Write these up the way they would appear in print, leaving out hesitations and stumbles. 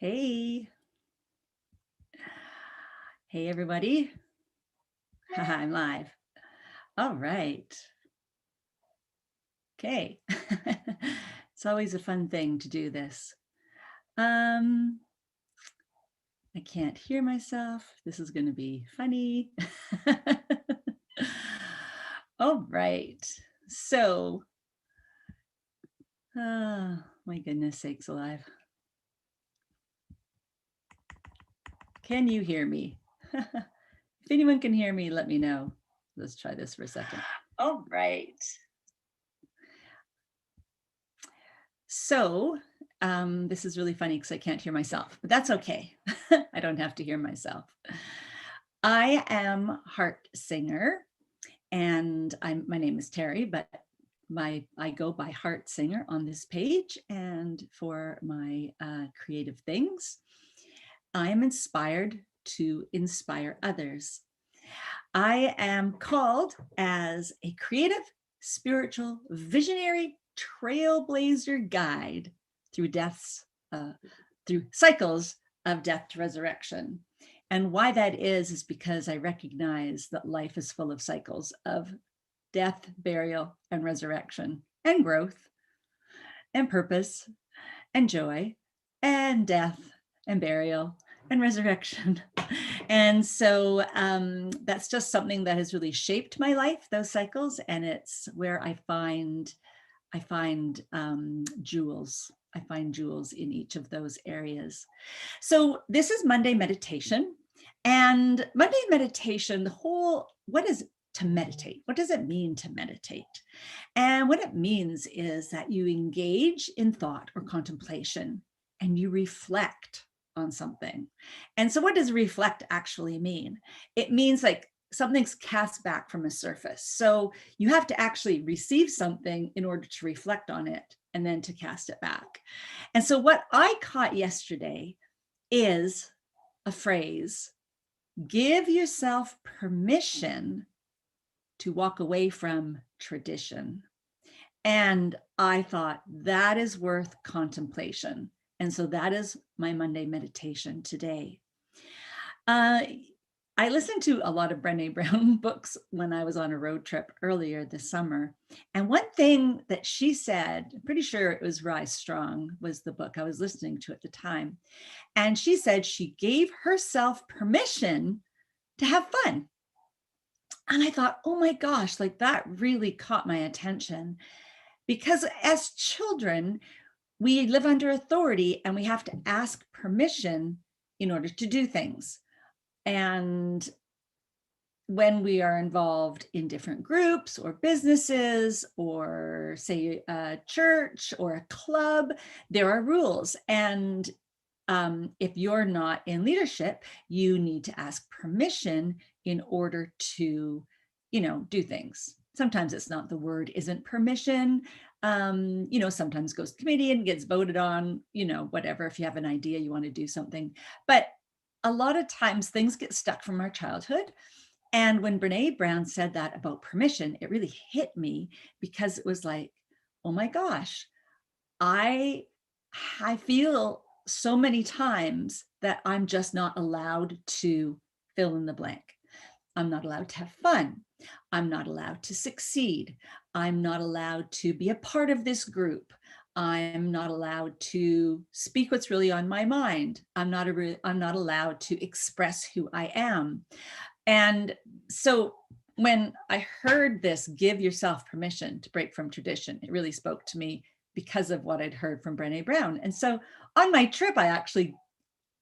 Hey, hey everybody. Haha, I'm live. All right. Okay. It's always a fun thing to do this. I can't hear myself. This is going to be funny. All right. So, my goodness sakes alive. Can you hear me? If anyone can hear me, let me know. Let's try this for a second. All right. So this is really funny because I can't hear myself, but that's okay. I don't have to hear myself. I am Heart Singer, and my name is Terry, but I go by Heart Singer on this page, and for my creative things, I am inspired to inspire others. I am called as a creative, spiritual, visionary trailblazer guide through through cycles of death to resurrection. And why that is because I recognize that life is full of cycles of death, burial, and resurrection, and growth, and purpose, and joy, and death, and burial, and resurrection. And so that's just something that has really shaped my life, those cycles, and it's where I find jewels. I find jewels in each of those areas. So this is Monday meditation, and Monday meditation, what is to meditate? What does it mean to meditate? And what it means is that you engage in thought or contemplation and you reflect on something. And so what does reflect actually mean? It means like something's cast back from a surface. So you have to actually receive something in order to reflect on it and then to cast it back. And so what I caught yesterday is a phrase: give yourself permission to walk away from tradition. And I thought that is worth contemplation. And so that is my Monday meditation today. I listened to a lot of Brené Brown books when I was on a road trip earlier this summer. And one thing that she said, I'm pretty sure it was Rise Strong was the book I was listening to at the time. And she said she gave herself permission to have fun. And I thought, oh my gosh, like that really caught my attention. Because as children, we live under authority and we have to ask permission in order to do things. And when we are involved in different groups or businesses or say a church or a club, there are rules. And if you're not in leadership, you need to ask permission in order to, do things. Sometimes it's not, the word isn't permission. Sometimes goes to committee and gets voted on, whatever, if you have an idea, you want to do something. But a lot of times things get stuck from our childhood. And when Brené Brown said that about permission, it really hit me because it was like, oh my gosh, I feel so many times that I'm just not allowed to fill in the blank. I'm not allowed to have fun. I'm not allowed to succeed. I'm not allowed to be a part of this group. I'm not allowed to speak what's really on my mind. I'm not allowed to express who I am. And so when I heard this, give yourself permission to break from tradition, it really spoke to me because of what I'd heard from Brené Brown. And so on my trip, I actually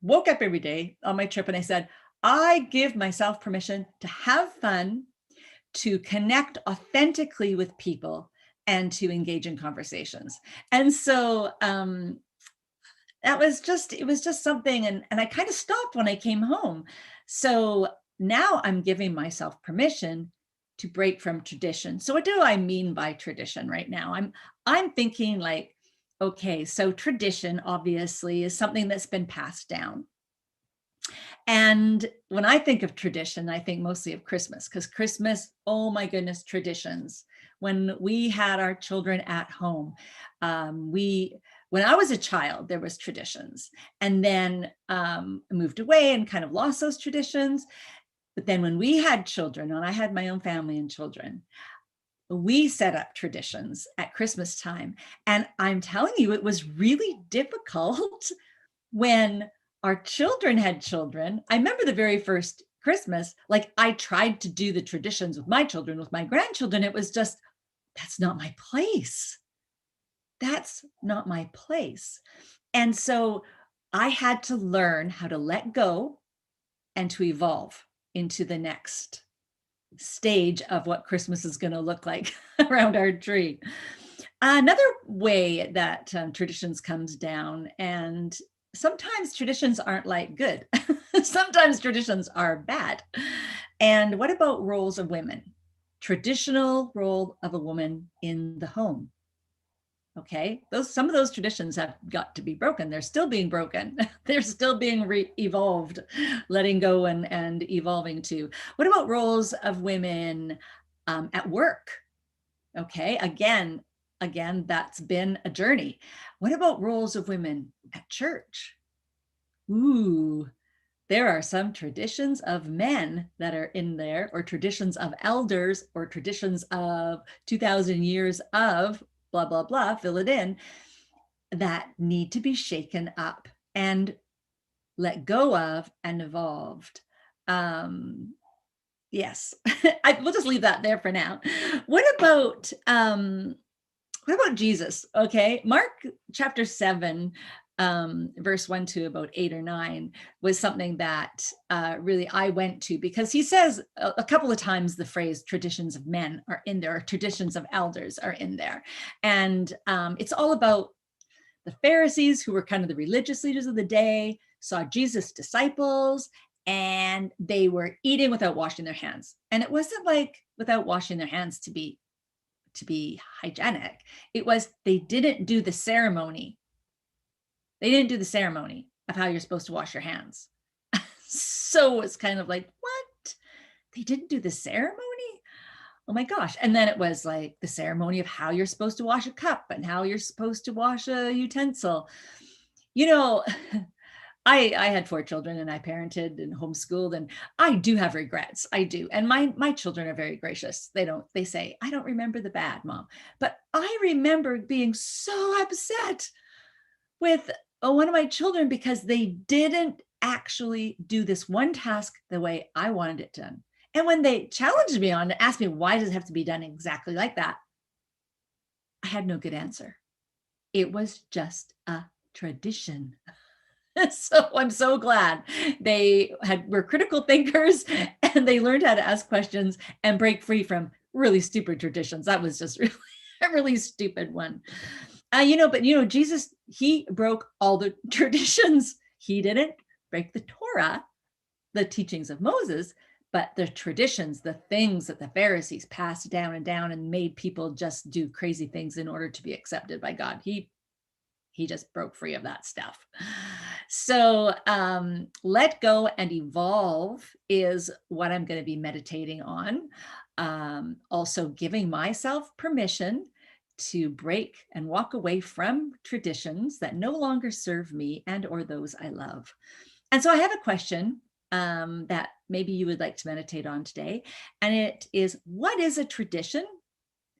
woke up every day on my trip and I said, I give myself permission to have fun, to connect authentically with people, and to engage in conversations. And so it was just something, and I kind of stopped when I came home. So now I'm giving myself permission to break from tradition. So what do I mean by tradition right now? I'm thinking like, okay, so tradition obviously is something that's been passed down. And when I think of tradition, I think mostly of Christmas, because Christmas, oh my goodness, traditions. When we had our children at home, we when I was a child, there was traditions, and then moved away and kind of lost those traditions. But then when we had children, and I had my own family and children, we set up traditions at Christmas time. And I'm telling you, it was really difficult when our children had children. I remember the very first Christmas, like I tried to do the traditions with my children, with my grandchildren. It was just, that's not my place. That's not my place. And so I had to learn how to let go and to evolve into the next stage of what Christmas is going to look like around our tree. Another way that traditions comes down, and sometimes traditions aren't like good. Sometimes traditions are bad. And what about roles of women? Traditional role of a woman in the home. Okay, some of those traditions have got to be broken. They're still being broken. They're still being evolved, letting go and evolving too. What about roles of women at work? Okay, again, that's been a journey. What about roles of women at church? Ooh, there are some traditions of men that are in there, or traditions of elders, or traditions of 2,000 years of blah, blah, blah, fill it in, that need to be shaken up and let go of and evolved. Yes, we'll just leave that there for now. What about Jesus? Okay, Mark chapter 7, verse 1 to about 8 or 9 was something that really I went to, because he says a couple of times the phrase traditions of men are in there, or traditions of elders are in there. And it's all about the Pharisees, who were kind of the religious leaders of the day, saw Jesus' disciples, and they were eating without washing their hands. And it wasn't like without washing their hands to be hygienic. It was, they didn't do the ceremony. They didn't do the ceremony of how you're supposed to wash your hands. So it's kind of like, what? They didn't do the ceremony? Oh my gosh. And then it was like the ceremony of how you're supposed to wash a cup and how you're supposed to wash a utensil. You know, I had 4 children, and I parented and homeschooled, and I do have regrets. I do. And my children are very gracious. They say, I don't remember the bad, Mom. But I remember being so upset with one of my children because they didn't actually do this one task the way I wanted it done. And when they challenged me on it, asked me, why does it have to be done exactly like that? I had no good answer. It was just a tradition. So I'm so glad they were critical thinkers, and they learned how to ask questions and break free from really stupid traditions. That was just really a really stupid one. But Jesus, he broke all the traditions. He didn't break the Torah, the teachings of Moses, but the traditions, the things that the Pharisees passed down and down and made people just do crazy things in order to be accepted by God. He just broke free of that stuff. So let go and evolve is what I'm going to be meditating on. Also giving myself permission to break and walk away from traditions that no longer serve me and or those I love. And so I have a question that maybe you would like to meditate on today. And it is, what is a tradition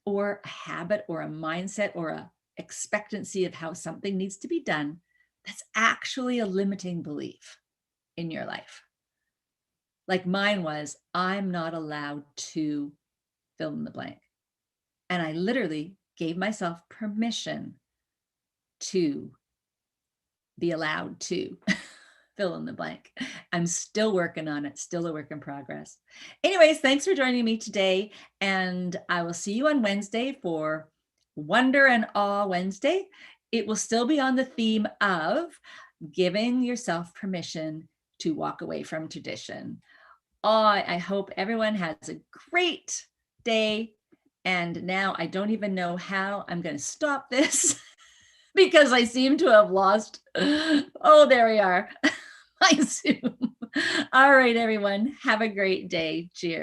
or a habit or a mindset or a expectancy of how something needs to be done that's actually a limiting belief in your life? Like mine was, I'm not allowed to fill in the blank. And I literally gave myself permission to be allowed to fill in the blank. I'm still working on it, still a work in progress. Anyways, thanks for joining me today. And I will see you on Wednesday for Wonder and Awe Wednesday. It will still be on the theme of giving yourself permission to walk away from tradition. I hope everyone has a great day. And now I don't even know how I'm going to stop this because I seem to have lost. Oh, there we are. My Zoom. All right, everyone. Have a great day. Cheers.